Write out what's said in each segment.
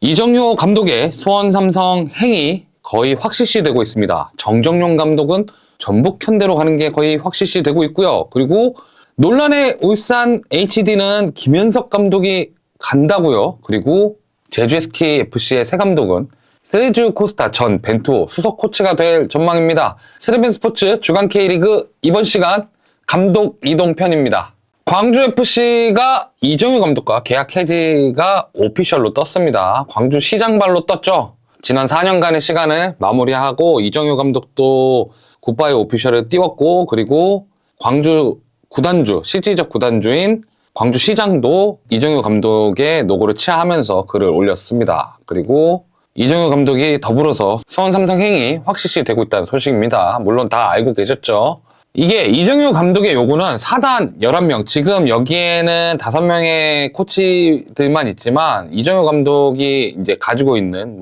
이정효 감독의 수원 삼성 행이 거의 확실시되고 있습니다. 정정용 감독은 전북 현대로 가는 게 거의 확실시되고 있고요. 그리고 논란의 울산 HD는 김현석 감독이 간다고요. 그리고 제주 SKFC의 새 감독은 세르지오 코스타 전 벤투호 수석 코치가 될 전망입니다. 스리벤 스포츠 주간 K리그 이번 시간 감독 이동 편입니다. 광주FC가 이정효 감독과 계약 해지가 오피셜로 떴습니다. 광주 시장발로 떴죠. 지난 4년간의 시간을 마무리하고 이정효 감독도 굿바이 오피셜을 띄웠고, 그리고 광주 구단주, 실질적 구단주인 광주시장도 이정효 감독의 노고를 취하하면서 글을 올렸습니다. 그리고 이정효 감독이 더불어서 수원 삼성 행이 확실시 되고 있다는 소식입니다. 물론 다 알고 계셨죠. 이게 이정효 감독의 요구는 사단 11명, 지금 여기에는 5명의 코치들만 있지만 이정효 감독이 이제 가지고 있는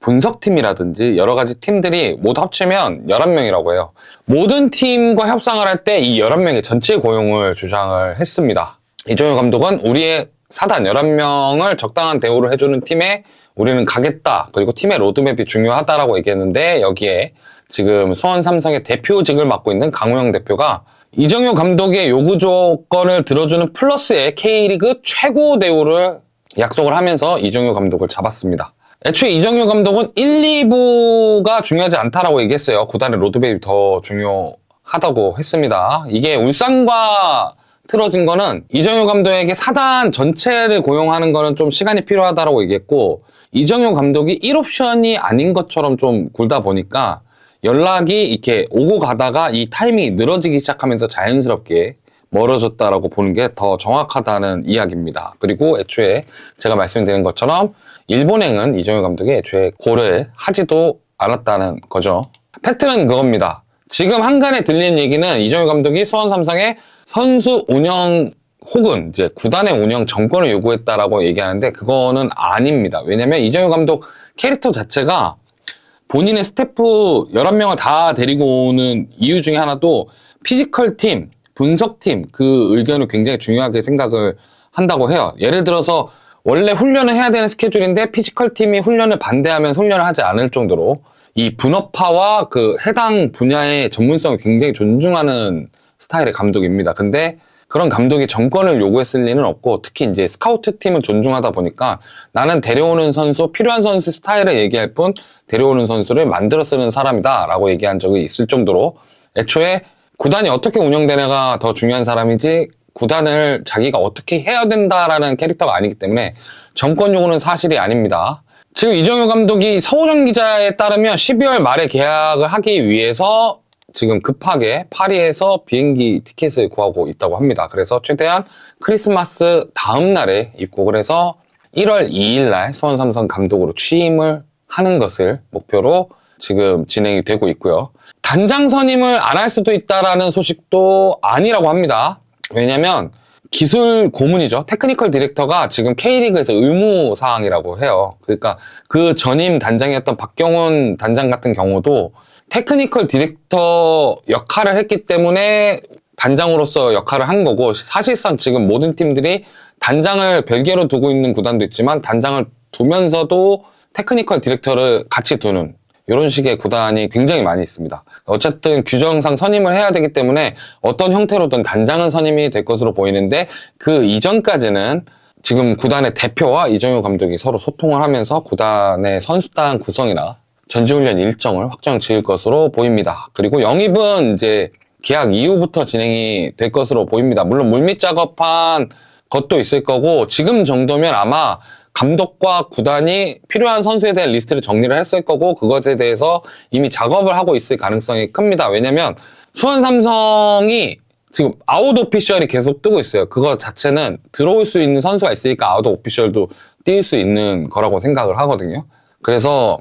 분석팀이라든지 여러 가지 팀들이 모두 합치면 11명이라고 해요. 모든 팀과 협상을 할 때 이 11명의 전체 고용을 주장을 했습니다. 이정효 감독은 우리의 사단 11명을 적당한 대우를 해주는 팀에 우리는 가겠다. 그리고 팀의 로드맵이 중요하다라고 얘기했는데, 여기에 지금 수원 삼성의 대표직을 맡고 있는 강호영 대표가 이정효 감독의 요구 조건을 들어주는 플러스의 K리그 최고 대우를 약속을 하면서 이정효 감독을 잡았습니다. 애초에 이정효 감독은 1, 2부가 중요하지 않다라고 얘기했어요. 구단의 로드맵이 더 중요하다고 했습니다. 이게 울산과 틀어진 거는 이정효 감독에게 사단 전체를 고용하는 거는 좀 시간이 필요하다라고 얘기했고, 이정효 감독이 1옵션이 아닌 것처럼 좀 굴다 보니까 연락이 이렇게 오고 가다가 이 타이밍이 늘어지기 시작하면서 자연스럽게 멀어졌다라고 보는 게 더 정확하다는 이야기입니다. 그리고 애초에 제가 말씀드린 것처럼 일본행은 이정효 감독이 애초에 고려하지도 않았다는 거죠. 팩트는 그겁니다. 지금 한간에 들리는 얘기는 이정효 감독이 수원 삼성의 선수 운영 혹은 이제 구단의 운영 정권을 요구했다라고 얘기하는데, 그거는 아닙니다. 왜냐면 이정효 감독 캐릭터 자체가 본인의 스태프 11명을 다 데리고 오는 이유 중에 하나도 피지컬 팀, 분석팀 그 의견을 굉장히 중요하게 생각을 한다고 해요. 예를 들어서 원래 훈련을 해야 되는 스케줄인데 피지컬 팀이 훈련을 반대하면 훈련을 하지 않을 정도로 이 분업화와 그 해당 분야의 전문성을 굉장히 존중하는 스타일의 감독입니다. 근데 그런 감독이 정권을 요구했을 리는 없고, 특히 이제 스카우트 팀을 존중하다 보니까 나는 데려오는 선수, 필요한 선수 스타일을 얘기할 뿐 데려오는 선수를 만들어 쓰는 사람이다 라고 얘기한 적이 있을 정도로, 애초에 구단이 어떻게 운영되냐가 더 중요한 사람이지 구단을 자기가 어떻게 해야 된다라는 캐릭터가 아니기 때문에 정권 요구는 사실이 아닙니다. 지금 이정효 감독이 서호정 기자에 따르면 12월 말에 계약을 하기 위해서 지금 급하게 파리에서 비행기 티켓을 구하고 있다고 합니다. 그래서 최대한 크리스마스 다음 날에 입국을 해서 1월 2일 날 수원 삼성 감독으로 취임을 하는 것을 목표로 지금 진행이 되고 있고요. 단장 선임을 안 할 수도 있다라는 소식도 아니라고 합니다. 왜냐면 기술 고문이죠. 테크니컬 디렉터가 지금 K리그에서 의무 사항이라고 해요. 그러니까 그 전임 단장이었던 박경훈 단장 같은 경우도 테크니컬 디렉터 역할을 했기 때문에 단장으로서 역할을 한 거고, 사실상 지금 모든 팀들이 단장을 별개로 두고 있는 구단도 있지만 단장을 두면서도 테크니컬 디렉터를 같이 두는 이런 식의 구단이 굉장히 많이 있습니다. 어쨌든 규정상 선임을 해야 되기 때문에 어떤 형태로든 단장은 선임이 될 것으로 보이는데, 그 이전까지는 지금 구단의 대표와 이정효 감독이 서로 소통을 하면서 구단의 선수단 구성이나 전지훈련 일정을 확정 지을 것으로 보입니다. 그리고 영입은 이제 계약 이후부터 진행이 될 것으로 보입니다. 물론 물밑 작업한 것도 있을 거고, 지금 정도면 아마 감독과 구단이 필요한 선수에 대한 리스트를 정리를 했을 거고, 그것에 대해서 이미 작업을 하고 있을 가능성이 큽니다. 왜냐면 수원 삼성이 지금 아웃 오피셜이 계속 뜨고 있어요. 그거 자체는 들어올 수 있는 선수가 있으니까 아웃 오피셜도 띄울 수 있는 거라고 생각을 하거든요. 그래서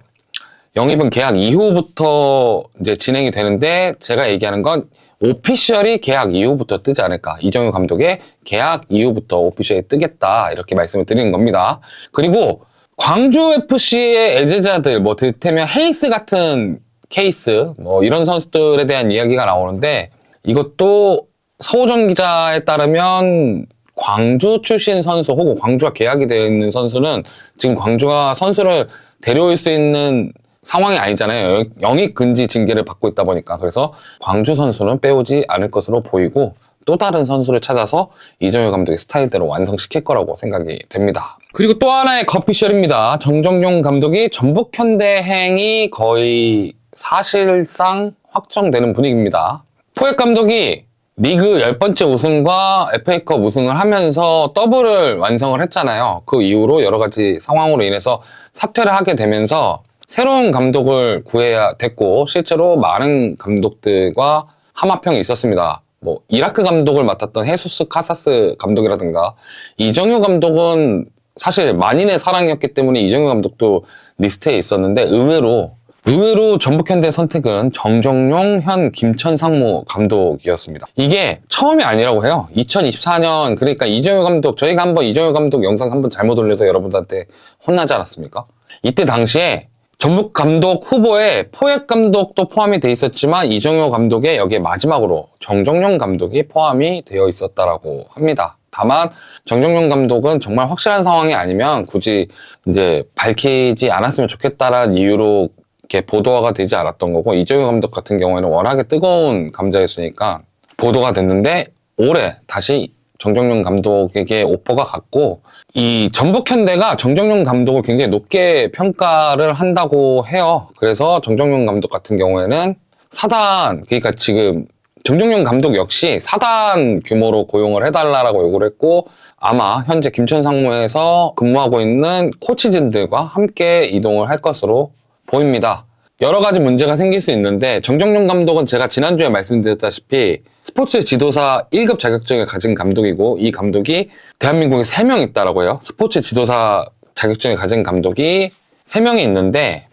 영입은 계약 이후부터 이제 진행이 되는데, 제가 얘기하는 건 오피셜이 계약 이후부터 뜨지 않을까. 이정효 감독의 계약 이후부터 오피셜이 뜨겠다, 이렇게 말씀을 드리는 겁니다. 그리고 광주FC의 애제자들, 들테면 헤이스 같은 케이스, 이런 선수들에 대한 이야기가 나오는데, 이것도 서호정 기자에 따르면 광주 출신 선수 혹은 광주와 계약이 되어 있는 선수는 지금 광주가 선수를 데려올 수 있는 상황이 아니잖아요. 영입 금지 징계를 받고 있다 보니까. 그래서 광주 선수는 빼오지 않을 것으로 보이고 또 다른 선수를 찾아서 이정효 감독의 스타일대로 완성시킬 거라고 생각이 됩니다. 그리고 또 하나의 커피셜입니다. 정정용 감독이 전북현대행이 거의 사실상 확정되는 분위기입니다. 포획 감독이 리그 10번째 우승과 FA컵 우승을 하면서 더블을 완성을 했잖아요. 그 이후로 여러 가지 상황으로 인해서 사퇴를 하게 되면서 새로운 감독을 구해야 됐고 실제로 많은 감독들과 하마평이 있었습니다. 뭐 이라크 감독을 맡았던 헤수스 카사스 감독이라든가 이정효 감독은 사실 만인의 사랑이었기 때문에 이정효 감독도 리스트에 있었는데 의외로 전북현대 선택은 정정용, 현 김천상무 감독이었습니다. 이게 처음이 아니라고 해요. 2024년 그러니까 이정효 감독 저희가 한번 이정효 감독 영상 한번 잘못 올려서 여러분들한테 혼나지 않았습니까? 이때 당시에 전북 감독 후보에 포획 감독도 포함이 돼 있었지만 이정효 감독의 여기에 마지막으로 정정용 감독이 포함이 되어 있었다라고 합니다. 다만 정정용 감독은 정말 확실한 상황이 아니면 굳이 이제 밝히지 않았으면 좋겠다라는 이유로 이렇게 보도가 되지 않았던 거고 이정효 감독 같은 경우에는 워낙에 뜨거운 감자였으니까 보도가 됐는데 올해 다시 정정용 감독에게 오퍼가 갔고 이 전북현대가 정정용 감독을 굉장히 높게 평가를 한다고 해요. 그래서 정정용 감독 같은 경우에는 사단 그러니까 지금 정정용 감독 역시 사단 규모로 고용을 해달라고 요구를 했고 아마 현재 김천상무에서 근무하고 있는 코치진들과 함께 이동을 할 것으로 보입니다. 여러 가지 문제가 생길 수 있는데 정정용 감독은 제가 지난주에 말씀드렸다시피 스포츠 지도사 1급 자격증을 가진 감독이고 이 감독이 대한민국에 3명 있다라고 해요. 스포츠 지도사 자격증을 가진 감독이 3명이 있는데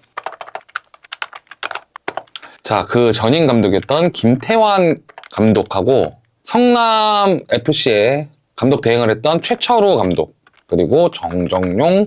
자, 그 전임 감독이었던 김태환 감독하고 성남FC에 감독 대행을 했던 최철호 감독 그리고 정정용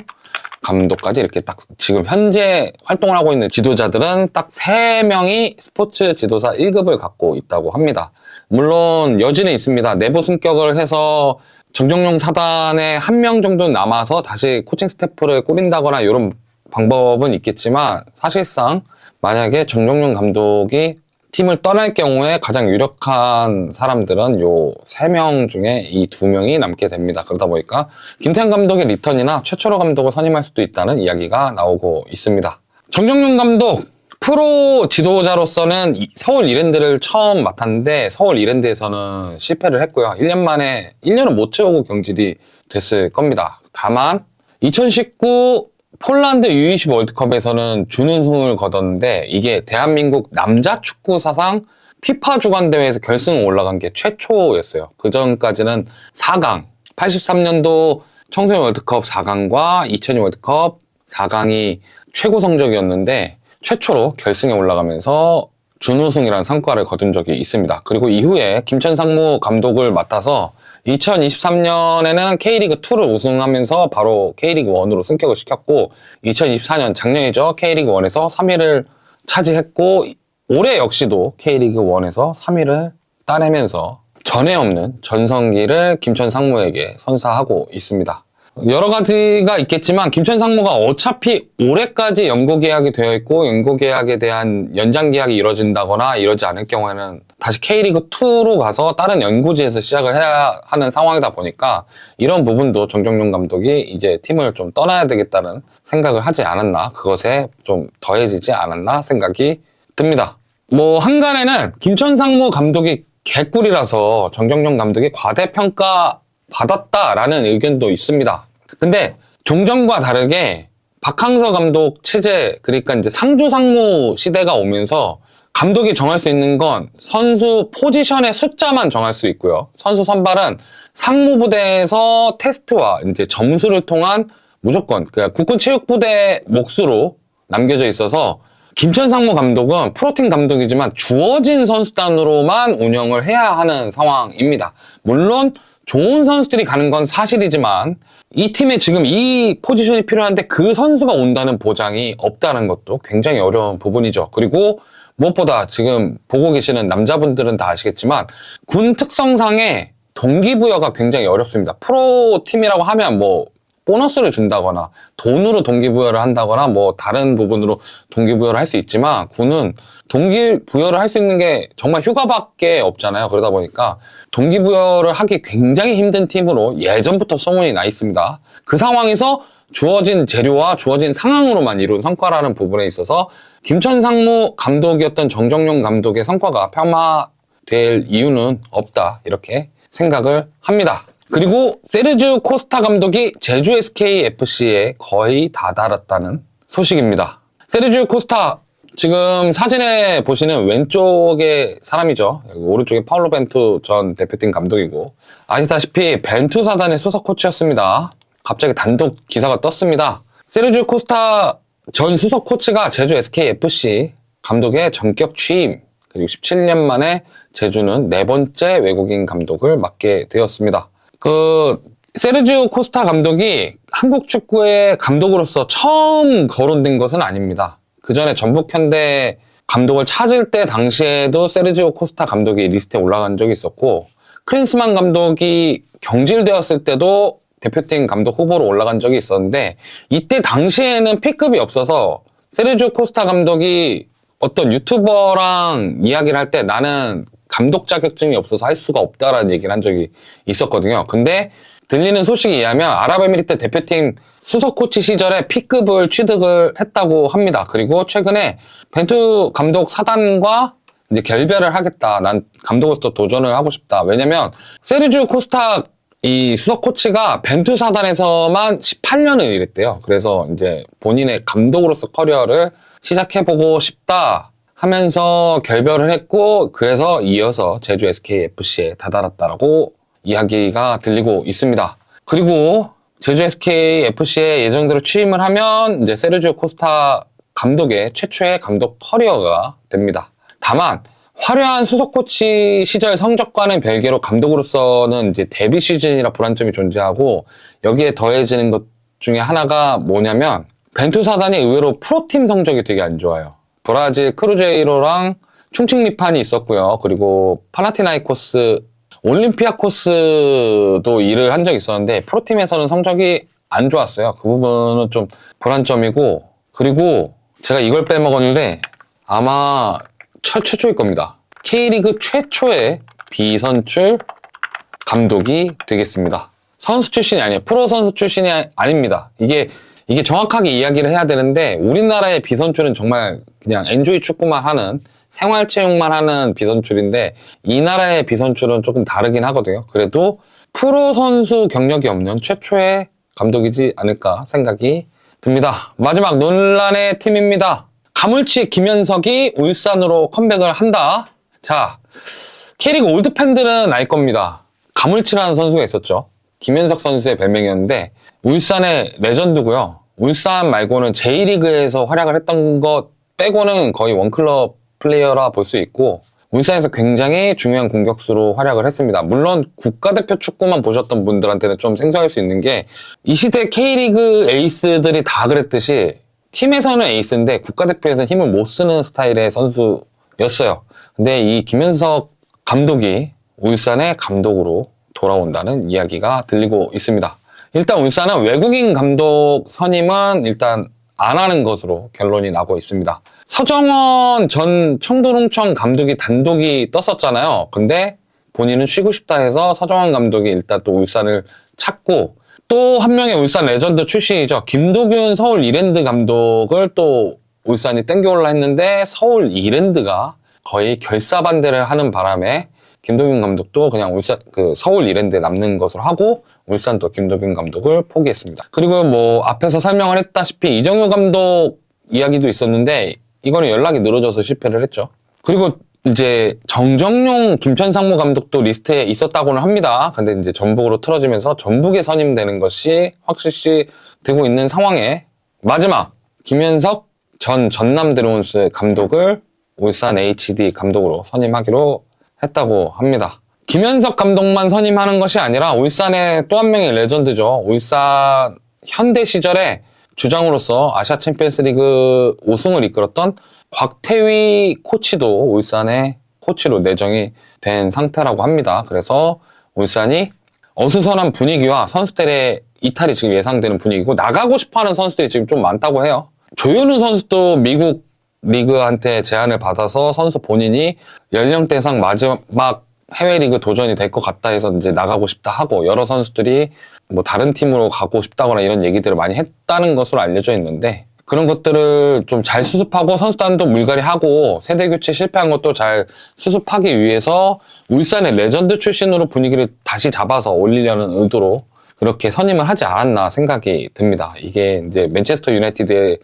감독까지 이렇게 딱 지금 현재 활동을 하고 있는 지도자들은 딱 3명이 스포츠 지도사 1급을 갖고 있다고 합니다. 물론 여지는 있습니다. 내부 승격을 해서 정정용 사단에 1명 정도 남아서 다시 코칭 스태프를 꾸린다거나 이런 방법은 있겠지만 사실상 만약에 정정용 감독이 팀을 떠날 경우에 가장 유력한 사람들은 요 3명 중에 이 2명이 남게 됩니다. 그러다 보니까 김태형 감독의 리턴이나 최철호 감독을 선임할 수도 있다는 이야기가 나오고 있습니다. 정정용 감독 프로 지도자로서는 서울 이랜드를 처음 맡았는데 서울 이랜드에서는 실패를 했고요. 1년 만에 1년은 못 채우고 경질이 됐을 겁니다. 다만 2019 폴란드 U20 월드컵에서는 준우승을 거뒀는데 이게 대한민국 남자 축구 사상 피파 주관대회에서 결승을 올라간 게 최초였어요. 그 전까지는 4강, 83년도 청소년 월드컵 4강과 2002 월드컵 4강이 최고 성적이었는데 최초로 결승에 올라가면서 준우승이라는 성과를 거둔 적이 있습니다. 그리고 이후에 김천상무 감독을 맡아서 2023년에는 K리그2를 우승하면서 바로 K리그1으로 승격을 시켰고 2024년 작년이죠. K리그1에서 3위를 차지했고 올해 역시도 K리그1에서 3위를 따내면서 전에 없는 전성기를 김천상무에게 선사하고 있습니다. 여러 가지가 있겠지만 김천상무가 어차피 올해까지 연고 계약이 되어 있고 연고 계약에 대한 연장 계약이 이루어진다거나 이러지 않을 경우에는 다시 K리그2로 가서 다른 연고지에서 시작을 해야 하는 상황이다 보니까 이런 부분도 정정용 감독이 이제 팀을 좀 떠나야 되겠다는 생각을 하지 않았나 그것에 좀 더해지지 않았나 생각이 듭니다. 뭐 한간에는 김천상무 감독이 개꿀이라서 정정용 감독이 과대평가 받았다라는 의견도 있습니다. 근데 종전과 다르게 박항서 감독 체제 그러니까 이제 상주 상무 시대가 오면서 감독이 정할 수 있는 건 선수 포지션의 숫자만 정할 수 있고요. 선수 선발은 상무부대에서 테스트와 이제 점수를 통한 무조건 그러니까 국군체육부대 몫으로 남겨져 있어서 김천상무 감독은 프로팀 감독이지만 주어진 선수단으로만 운영을 해야 하는 상황입니다. 물론 좋은 선수들이 가는 건 사실이지만 이 팀에 지금 이 포지션이 필요한데 그 선수가 온다는 보장이 없다는 것도 굉장히 어려운 부분이죠. 그리고 무엇보다 지금 보고 계시는 남자분들은 다 아시겠지만 군 특성상의 동기부여가 굉장히 어렵습니다. 프로팀이라고 하면 뭐 보너스를 준다거나 돈으로 동기부여를 한다거나 뭐 다른 부분으로 동기부여를 할 수 있지만 군은 동기부여를 할 수 있는 게 정말 휴가밖에 없잖아요. 그러다 보니까 동기부여를 하기 굉장히 힘든 팀으로 예전부터 소문이 나 있습니다. 그 상황에서 주어진 재료와 주어진 상황으로만 이룬 성과라는 부분에 있어서 김천 상무 감독이었던 정정용 감독의 성과가 폄하될 이유는 없다, 이렇게 생각을 합니다. 그리고 세르지오 코스타 감독이 제주 SKFC에 거의 다다랐다는 소식입니다. 세르지오 코스타, 지금 사진에 보시는 왼쪽의 사람이죠. 오른쪽에 파울로 벤투 전 대표팀 감독이고, 아시다시피 벤투 사단의 수석 코치였습니다. 갑자기 단독 기사가 떴습니다. 세르지오 코스타 전 수석 코치가 제주 SKFC 감독의 전격 취임, 그리고 17년 만에 제주는 4번째 외국인 감독을 맡게 되었습니다. 세르지오 코스타 감독이 한국 축구의 감독으로서 처음 거론된 것은 아닙니다. 그 전에 전북 현대 감독을 찾을 때 당시에도 세르지오 코스타 감독이 리스트에 올라간 적이 있었고, 크린스만 감독이 경질되었을 때도 대표팀 감독 후보로 올라간 적이 있었는데, 이때 당시에는 P급이 없어서 세르지오 코스타 감독이 어떤 유튜버랑 이야기를 할 때 나는 감독 자격증이 없어서 할 수가 없다라는 얘기를 한 적이 있었거든요. 근데 들리는 소식에 의하면 아랍에미리트 대표팀 수석 코치 시절에 P급을 취득을 했다고 합니다. 그리고 최근에 벤투 감독 사단과 이제 결별을 하겠다. 난 감독으로서 도전을 하고 싶다. 왜냐면 세르지오 코스타 이 수석 코치가 벤투 사단에서만 18년을 일했대요. 그래서 이제 본인의 감독으로서 커리어를 시작해보고 싶다 하면서 결별을 했고, 그래서 이어서 제주 SKFC에 다다랐다라고 이야기가 들리고 있습니다. 그리고 제주 SKFC에 예정대로 취임을 하면 이제 세르지오 코스타 감독의 최초의 감독 커리어가 됩니다. 다만 화려한 수석 코치 시절 성적과는 별개로 감독으로서는 이제 데뷔 시즌이라 불안점이 존재하고, 여기에 더해지는 것 중에 하나가 뭐냐면 벤투 사단이 의외로 프로팀 성적이 되게 안 좋아요. 브라질 크루제이로랑 충칭리판이 있었고요. 그리고 파나티나이코스, 올림피아코스도 일을 한 적이 있었는데 프로팀에서는 성적이 안 좋았어요. 그 부분은 좀 불안점이고, 그리고 제가 이걸 빼먹었는데 아마 최초일 겁니다. K리그 최초의 비선출 감독이 되겠습니다. 선수 출신이 아니에요. 프로 선수 출신이 아닙니다. 이게 정확하게 이야기를 해야 되는데, 우리나라의 비선출은 정말 그냥 엔조이 축구만 하는, 생활체육만 하는 비선출인데, 이 나라의 비선출은 조금 다르긴 하거든요. 그래도 프로 선수 경력이 없는 최초의 감독이지 않을까 생각이 듭니다. 마지막 논란의 팀입니다. 가물치 김현석이 울산으로 컴백을 한다. 자, K리그 올드 팬들은 알 겁니다. 가물치라는 선수가 있었죠. 김현석 선수의 별명이었는데 울산의 레전드고요. 울산 말고는 J리그에서 활약을 했던 것 빼고는 거의 원클럽 플레이어라 볼 수 있고, 울산에서 굉장히 중요한 공격수로 활약을 했습니다. 물론 국가대표 축구만 보셨던 분들한테는 좀 생소할 수 있는 게, 이 시대 K리그 에이스들이 다 그랬듯이 팀에서는 에이스인데 국가대표에서는 힘을 못 쓰는 스타일의 선수였어요. 근데 이 김현석 감독이 울산의 감독으로 돌아온다는 이야기가 들리고 있습니다. 일단 울산은 외국인 감독 선임은 일단 안 하는 것으로 결론이 나고 있습니다. 서정원 전 청도농청 감독이 단독이 떴었잖아요. 근데 본인은 쉬고 싶다 해서 서정원 감독이 일단 또 울산을 찾고, 또 한 명의 울산 레전드 출신이죠. 김도균 서울 이랜드 감독을 또 울산이 땡겨올라 했는데 서울 이랜드가 거의 결사반대를 하는 바람에 김도균 감독도 그냥 서울 이랜드에 남는 것으로 하고, 울산도 김도균 감독을 포기했습니다. 그리고 뭐 앞에서 설명을 했다시피 이정효 감독 이야기도 있었는데 이거는 연락이 늘어져서 실패를 했죠. 그리고 이제 정정용 김천상무 감독도 리스트에 있었다고는 합니다. 근데 이제 전북으로 틀어지면서 전북에 선임되는 것이 확실시 되고 있는 상황에, 마지막 김현석 전 전남 드래곤스 감독을 울산 HD 감독으로 선임하기로 했다고 합니다. 김현석 감독만 선임하는 것이 아니라 울산의 또 한 명의 레전드죠. 울산 현대 시절에 주장으로서 아시아 챔피언스 리그 우승을 이끌었던 곽태휘 코치도 울산의 코치로 내정이 된 상태라고 합니다. 그래서 울산이 어수선한 분위기와 선수들의 이탈이 지금 예상되는 분위기고 나가고 싶어하는 선수들이 지금 좀 많다고 해요. 조현우 선수도 미국 리그한테 제안을 받아서 선수 본인이 연령대상 마지막 해외 리그 도전이 될 것 같다 해서 이제 나가고 싶다 하고 여러 선수들이 뭐 다른 팀으로 가고 싶다거나 이런 얘기들을 많이 했다는 것으로 알려져 있는데 그런 것들을 좀 잘 수습하고 선수단도 물갈이하고 세대 교체 실패한 것도 잘 수습하기 위해서 울산의 레전드 출신으로 분위기를 다시 잡아서 올리려는 의도로 그렇게 선임을 하지 않았나 생각이 듭니다. 이게 이제 맨체스터 유나이티드의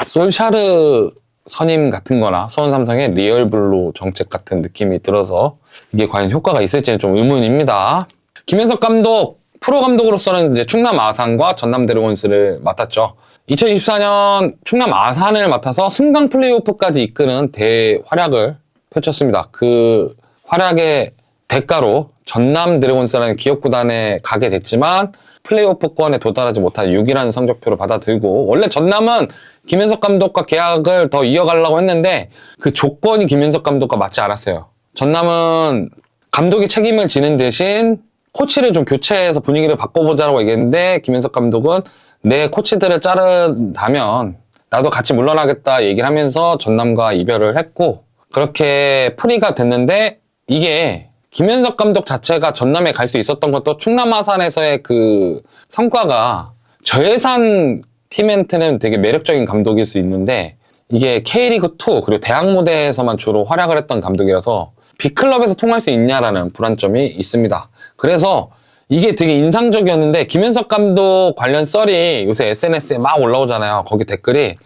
솔샤르 선임 같은 거나 수원 삼성의 리얼블루 정책 같은 느낌이 들어서 이게 과연 효과가 있을지는 좀 의문입니다. 김현석 감독 프로 감독으로서는 이제 충남 아산과 전남 드래곤스를 맡았죠. 2024년 충남 아산을 맡아서 승강 플레이오프까지 이끄는 대활약을 펼쳤습니다. 그 활약의 대가로 전남 드래곤스라는 기업구단에 가게 됐지만 플레이오프권에 도달하지 못한 6위라는 성적표를 받아들고 원래 전남은 김현석 감독과 계약을 더 이어가려고 했는데 그 조건이 김현석 감독과 맞지 않았어요. 전남은 감독이 책임을 지는 대신 코치를 좀 교체해서 분위기를 바꿔보자고 얘기했는데 김현석 감독은 내 코치들을 자른다면 나도 같이 물러나겠다 얘기를 하면서 전남과 이별을 했고 그렇게 풀이가 됐는데 이게 김현석 감독 자체가 전남에 갈 수 있었던 것도 충남 아산에서의 그 성과가 저예산 팀한테는 되게 매력적인 감독일 수 있는데 이게 K리그2 그리고 대학 무대에서만 주로 활약을 했던 감독이라서 B클럽에서 통할 수 있냐라는 불안점이 있습니다. 그래서 이게 되게 인상적이었는데 김현석 감독 관련 썰이 요새 SNS에 막 올라오잖아요. 거기 댓글이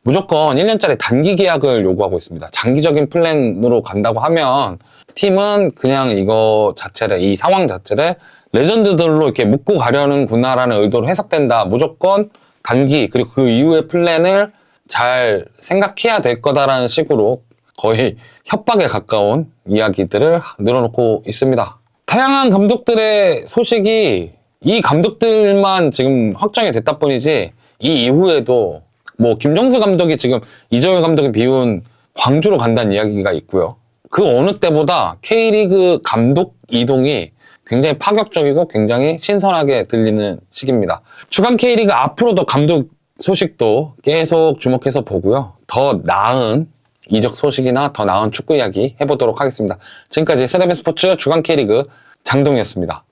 무조건 1년짜리 단기 계약을 요구하고 있습니다. 장기적인 플랜으로 간다고 하면 팀은 그냥 이거 자체를 이 상황 자체를 레전드들로 이렇게 묶고 가려는구나라는 의도로 해석된다. 무조건 단기 그리고 그 이후의 플랜을 잘 생각해야 될 거다라는 식으로 거의 협박에 가까운 이야기들을 늘어놓고 있습니다. 다양한 감독들의 소식이 이 감독들만 지금 확정이 됐다 뿐이지 이 이후에도 뭐 김정수 감독이 지금 이정효 감독이 비운 광주로 간다는 이야기가 있고요. 그 어느 때보다 K리그 감독 이동이 굉장히 파격적이고 굉장히 신선하게 들리는 시기입니다. 주간 K리그 앞으로도 감독 소식도 계속 주목해서 보고요. 더 나은 이적 소식이나 더 나은 축구 이야기 해보도록 하겠습니다. 지금까지 세레벤 스포츠 주간 K리그 장동이었습니다.